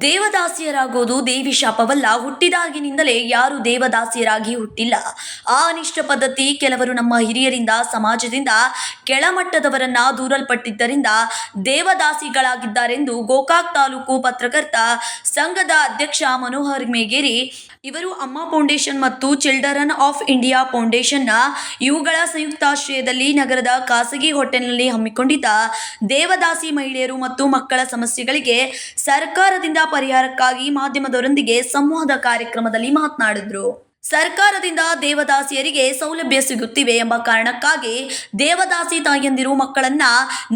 ದೇವದಾಸಿಯರಾಗೋದು ದೇವಿ ಶಾಪವಲ್ಲ. ಹುಟ್ಟಿದಾಗಿನಿಂದಲೇ ಯಾರು ದೇವದಾಸಿಯರಾಗಿ ಹುಟ್ಟಿಲ್ಲ. ಆ ಅನಿಷ್ಟ ಪದ್ಧತಿ ಕೆಲವರು ನಮ್ಮ ಹಿರಿಯರಿಂದ, ಸಮಾಜದಿಂದ ಕೆಳಮಟ್ಟದವರನ್ನ ದೂರಲ್ಪಟ್ಟಿದ್ದರಿಂದ ದೇವದಾಸಿಗಳಾಗಿದ್ದಾರೆಂದು ಗೋಕಾಕ್ ತಾಲೂಕು ಪತ್ರಕರ್ತ ಸಂಘದ ಅಧ್ಯಕ್ಷ ಮನೋಹರ್ ಮೇಗೇರಿ ಇವರು ಅಮ್ಮ ಫೌಂಡೇಶನ್ ಮತ್ತು ಚಿಲ್ಡ್ರನ್ ಆಫ್ ಇಂಡಿಯಾ ಫೌಂಡೇಶನ್ನ ಇವುಗಳ ಸಂಯುಕ್ತಾಶ್ರಯದಲ್ಲಿ ನಗರದ ಖಾಸಗಿ ಹೋಟೆಲ್ನಲ್ಲಿ ಹಮ್ಮಿಕೊಂಡಿದ್ದ ದೇವದಾಸಿ ಮಹಿಳೆಯರು ಮತ್ತು ಮಕ್ಕಳ ಸಮಸ್ಯೆಗಳಿಗೆ ಸರ್ಕಾರದಿಂದ ಪರಿಹಾರಕ್ಕಾಗಿ ಮಾಧ್ಯಮದವರೊಂದಿಗೆ ಸಂವಾದ ಕಾರ್ಯಕ್ರಮದಲ್ಲಿ ಮಾತನಾಡಿದರು. ಸರ್ಕಾರದಿಂದ ದೇವದಾಸಿಯರಿಗೆ ಸೌಲಭ್ಯ ಸಿಗುತ್ತಿವೆ ಎಂಬ ಕಾರಣಕ್ಕಾಗಿ ದೇವದಾಸಿ ತಾಯಂದಿರು ಮಕ್ಕಳನ್ನ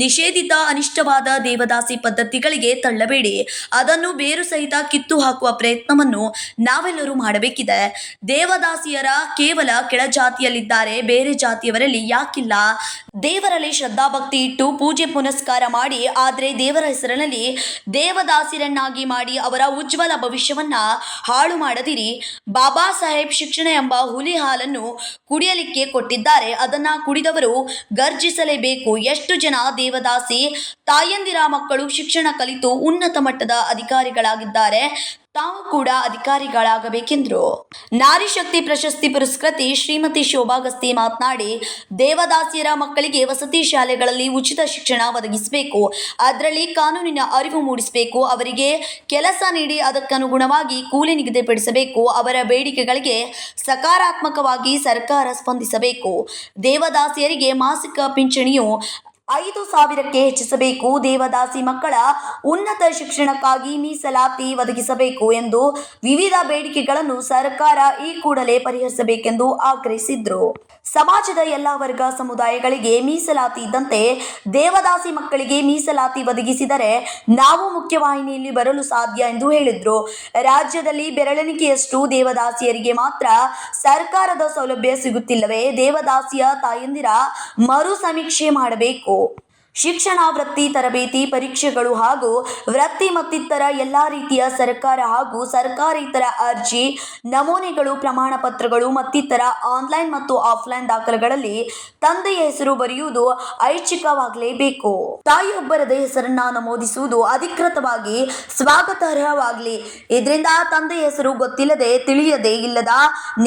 ನಿಷೇಧಿತ ಅನಿಷ್ಟವಾದ ದೇವದಾಸಿ ಪದ್ಧತಿಗಳಿಗೆ ತಳ್ಳಬೇಡಿ. ಅದನ್ನು ಬೇರು ಸಹಿತ ಕಿತ್ತು ಹಾಕುವ ಪ್ರಯತ್ನವನ್ನು ನಾವೆಲ್ಲರೂ ಮಾಡಬೇಕಿದೆ. ದೇವದಾಸಿಯರ ಕೇವಲ ಕೆಳಜಾತಿಯಲ್ಲಿದ್ದಾರೆ, ಬೇರೆ ಜಾತಿಯವರಲ್ಲಿ ಯಾಕಿಲ್ಲ? ದೇವರಲ್ಲಿ ಶ್ರದ್ಧಾಭಕ್ತಿ ಇಟ್ಟು ಪೂಜೆ ಪುನಸ್ಕಾರ ಮಾಡಿ, ಆದರೆ ದೇವರ ಹೆಸರಿನಲ್ಲಿ ದೇವದಾಸಿಯರನ್ನಾಗಿ ಮಾಡಿ ಅವರ ಉಜ್ವಲ ಭವಿಷ್ಯವನ್ನ ಹಾಳು ಮಾಡದಿರಿ. ಬಾಬಾ ಸಾಹೇಬ್ ಶಿಕ್ಷಣ ಎಂಬ ಹುಲಿ ಹಾಲನ್ನು ಕುಡಿಯಲಿಕ್ಕೆ ಕೊಟ್ಟಿದ್ದಾರೆ. ಅದನ್ನ ಕುಡಿದವರು ಗರ್ಜಿಸಲೇಬೇಕು. ಎಷ್ಟು ಜನ ದೇವದಾಸಿ ತಾಯಂದಿರ ಮಕ್ಕಳು ಶಿಕ್ಷಣ ಕಲಿತು ಉನ್ನತ ಮಟ್ಟದ ಅಧಿಕಾರಿಗಳಾಗಿದ್ದಾರೆ. ತಾವು ಕೂಡ ಅಧಿಕಾರಿಗಳಾಗಬೇಕೆಂದರು. ನಾರಿ ಶಕ್ತಿ ಪ್ರಶಸ್ತಿ ಪುರಸ್ಕೃತೆ ಶ್ರೀಮತಿ ಶೋಭಾ ಗಸ್ತಿ ಮಾತನಾಡಿ, ದೇವದಾಸಿಯರ ಮಕ್ಕಳಿಗೆ ವಸತಿ ಶಾಲೆಗಳಲ್ಲಿ ಉಚಿತ ಶಿಕ್ಷಣ ಒದಗಿಸಬೇಕು. ಅದರಲ್ಲಿ ಕಾನೂನಿನ ಅರಿವು ಮೂಡಿಸಬೇಕು. ಅವರಿಗೆ ಕೆಲಸ ನೀಡಿ ಅದಕ್ಕನುಗುಣವಾಗಿ ಕೂಲಿ ನಿಗದಿಪಡಿಸಬೇಕು. ಅವರ ಬೇಡಿಕೆಗಳಿಗೆ ಸಕಾರಾತ್ಮಕವಾಗಿ ಸರ್ಕಾರ ಸ್ಪಂದಿಸಬೇಕು. ದೇವದಾಸಿಯರಿಗೆ ಮಾಸಿಕ ಪಿಂಚಣಿಯು 5,000ಕ್ಕೆ ಹೆಚ್ಚಿಸಬೇಕು. ದೇವದಾಸಿ ಮಕ್ಕಳ ಉನ್ನತ ಶಿಕ್ಷಣಕ್ಕಾಗಿ ಮೀಸಲಾತಿ ಒದಗಿಸಬೇಕು ಎಂದು ವಿವಿಧ ಬೇಡಿಕೆಗಳನ್ನು ಸರ್ಕಾರ ಈ ಕೂಡಲೇ ಪರಿಹರಿಸಬೇಕೆಂದು ಆಗ್ರಹಿಸಿದ್ರು. ಸಮಾಜದ ಎಲ್ಲ ವರ್ಗ ಸಮುದಾಯಗಳಿಗೆ ಮೀಸಲಾತಿ ಇದ್ದಂತೆ ದೇವದಾಸಿ ಮಕ್ಕಳಿಗೆ ಮೀಸಲಾತಿ ಒದಗಿಸಿದರೆ ನಾವು ಮುಖ್ಯವಾಹಿನಿಯಲ್ಲಿ ಬರಲು ಸಾಧ್ಯ ಎಂದು ಹೇಳಿದ್ರು. ರಾಜ್ಯದಲ್ಲಿ ಬೆರಳೆಣಿಕೆಯಷ್ಟು ದೇವದಾಸಿಯರಿಗೆ ಮಾತ್ರ ಸರ್ಕಾರದ ಸೌಲಭ್ಯ ಸಿಗುತ್ತಿಲ್ಲವೇ? ದೇವದಾಸಿಯ ತಾಯಂದಿರ ಮರು ಸಮೀಕ್ಷೆ ಮಾಡಬೇಕು. ಶಿಕ್ಷಣ, ವೃತ್ತಿ, ತರಬೇತಿ, ಪರೀಕ್ಷೆಗಳು ಹಾಗೂ ವೃತ್ತಿ ಮತ್ತಿತರ ಎಲ್ಲ ರೀತಿಯ ಸರ್ಕಾರ ಹಾಗೂ ಸರ್ಕಾರೇತರ ಅರ್ಜಿ ನಮೂನೆಗಳು, ಪ್ರಮಾಣ ಪತ್ರಗಳು ಮತ್ತಿತರ ಆನ್ಲೈನ್ ಮತ್ತು ಆಫ್ಲೈನ್ ದಾಖಲೆಗಳಲ್ಲಿ ತಂದೆಯ ಹೆಸರು ಬರೆಯುವುದು ಐಚ್ಛಿಕವಾಗಲೇಬೇಕು. ತಾಯಿಯೊಬ್ಬರದ ಹೆಸರನ್ನ ನಮೂದಿಸುವುದು ಅಧಿಕೃತವಾಗಿ ಸ್ವಾಗತಾರ್ಹವಾಗಲಿ. ಇದರಿಂದ ತಂದೆಯ ಹೆಸರು ಗೊತ್ತಿಲ್ಲದೆ, ತಿಳಿಯದೇ ಇಲ್ಲದ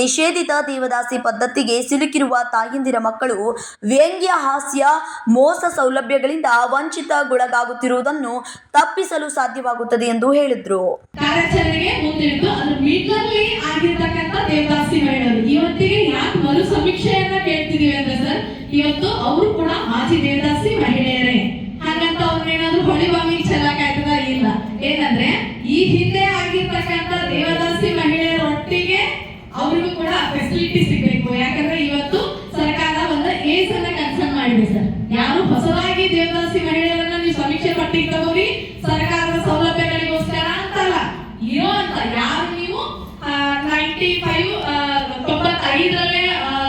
ನಿಷೇಧಿತ ದೇವದಾಸಿ ಪದ್ಧತಿಗೆ ಸಿಲುಕಿರುವ ತಾಯಂದಿರ ಮಕ್ಕಳು ವ್ಯಂಗ್ಯ, ಹಾಸ್ಯ, ಮೋಸ ಸೌಲಭ್ಯಗಳಿಂದ ವಂಚಿತಗೊಳಗಾಗುತ್ತಿರುವುದನ್ನು ತಪ್ಪಿಸಲು ಸಾಧ್ಯವಾಗುತ್ತದೆ ಎಂದು ಹೇಳಿದ್ರು. ಕಾರ್ಯಾಚರಣೆಗೆ ಮುಂದಿಟ್ಟು ಅದು ಮೀಟರ್ಲಿ ಆಗಿರತಕ್ಕಂತ ದೇವದಾಸಿ ಮಹಿಳೆಯರು ಇವತ್ತಿಗೆ ಯಾಕೆ ಮರು ಸಮೀಕ್ಷೆಯನ್ನ ಕೇಳ್ತಿದೀವಿ ಅಂದ್ರೆ ಸರ್, ಇವತ್ತು ಅವರು ಕೂಡ ಮಾಜಿ ದೇವದಾಸಿ ಮಹಿಳೆಯರೇ. ಹಾಗಂತ ಅವ್ರನ್ನೇನಾದ್ರೂ ಹೊಳಿಬಾವಿ ಚೆಲ್ಲಕ್ ಆಯ್ತದ? ಇಲ್ಲ. ಏನಂದ್ರೆ ಈ ಹಿಂದೆ ಆಗಿರ್ತಕ್ಕಂತ ದೇವದಾಸಿ ಮಹಿಳೆಯರ ಒಟ್ಟಿಗೆ ಅವ್ರಿಗೂ ಕೂಡ ಫೆಸಿಲಿಟಿ ಸಿಗಬೇಕು. ಯಾಕಂದ್ರೆ ಇವತ್ತು ಸರ್ಕಾರ ಒಂದು ಏಜ್ ಅನ್ನ ಕನ್ಸರ್ನ್ ಮಾಡಿದೆ ಸರ್. ಯಾರು ಹೊಸದಾಗಿ ದೇವದಾಸಿ ಮಹಿಳೆಯರನ್ನ ನೀವು ಸಮೀಕ್ಷೆ ಪಟ್ಟಿಗೆ ತಗೋರಿ ಸರ್ಕಾರದ ಸೌಲಭ್ಯಗಳಿಗೋಸ್ಕರ ಅಂತಲ್ಲ, ಇರೋ ಅಂತ ಯಾರು ನೀವು 95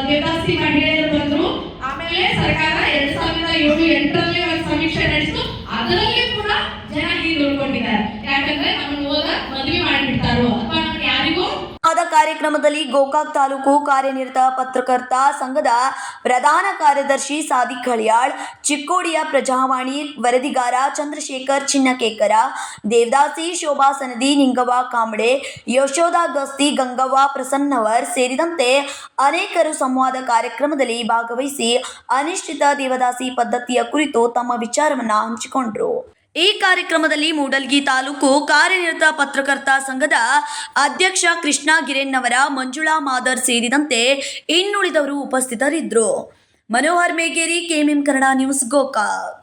ದೇವದಾಸಿ ಮಹಿಳೆಯರು ಬಂದ್ರು. ಆಮೇಲೆ ಸರ್ಕಾರ 2007-8ರಲ್ಲಿ ಸಮೀಕ್ಷೆ ನಡೆಸಿತು. ಅದರಲ್ಲಿ ಕೂಡ ಜನ ಹಿಂದೆ ಉಳ್ಕೊಂಡಿದ್ದಾರೆ. ಯಾಕಂದ್ರೆ ನಮ್ಮನ್ನು ಹೋದ ಮದುವೆ ಮಾಡಿಬಿಡ್ತಾರೋ ಅಥವಾ ನಮ್ಗೆ ಯಾರಿಗೂ. ಆದ ಕಾರ್ಯಕ್ರಮದಲ್ಲಿ ಗೋಕಾಕ್ ತಾಲೂಕು ಕಾರ್ಯನಿರತ ಪತ್ರಕರ್ತ ಸಂಘದ ಪ್ರಧಾನ ಕಾರ್ಯದರ್ಶಿ ಸಾದಿಕ್ ಹಳಿಯಾಳ್, ಚಿಕ್ಕೋಡಿಯ ಪ್ರಜಾವಾಣಿ ವರದಿಗಾರ ಚಂದ್ರಶೇಖರ್ ಚಿನ್ನಕೇಕರ, ದೇವದಾಸಿ ಶೋಭಾ ಸನದಿ, ನಿಂಗವ್ವ ಕಾಂಬಳೆ, ಯಶೋಧ ಗಸ್ತಿ, ಗಂಗವ್ವ ಪ್ರಸನ್ನವರ್ ಸೇರಿದಂತೆ ಅನೇಕರು ಸಂವಾದ ಕಾರ್ಯಕ್ರಮದಲ್ಲಿ ಭಾಗವಹಿಸಿ ಅನಿಶ್ಚಿತ ದೇವದಾಸಿ ಪದ್ಧತಿಯ ಕುರಿತು ತಮ್ಮ ವಿಚಾರವನ್ನು ಹಂಚಿಕೊಂಡರು. ಈ ಕಾರ್ಯಕ್ರಮದಲ್ಲಿ ಮೂಡಲ್ಗಿ ತಾಲೂಕು ಕಾರ್ಯನಿರತ ಪತ್ರಕರ್ತ ಸಂಘದ ಅಧ್ಯಕ್ಷ ಕೃಷ್ಣ ಗಿರೆನ್ನವರ, ಮಂಜುಳಾ ಮಾದರ್ ಸೇರಿದಂತೆ ಇನ್ನುಳಿದವರು ಉಪಸ್ಥಿತರಿದ್ದರು. Manohar Megeri, KMM Kannada news, Gokak.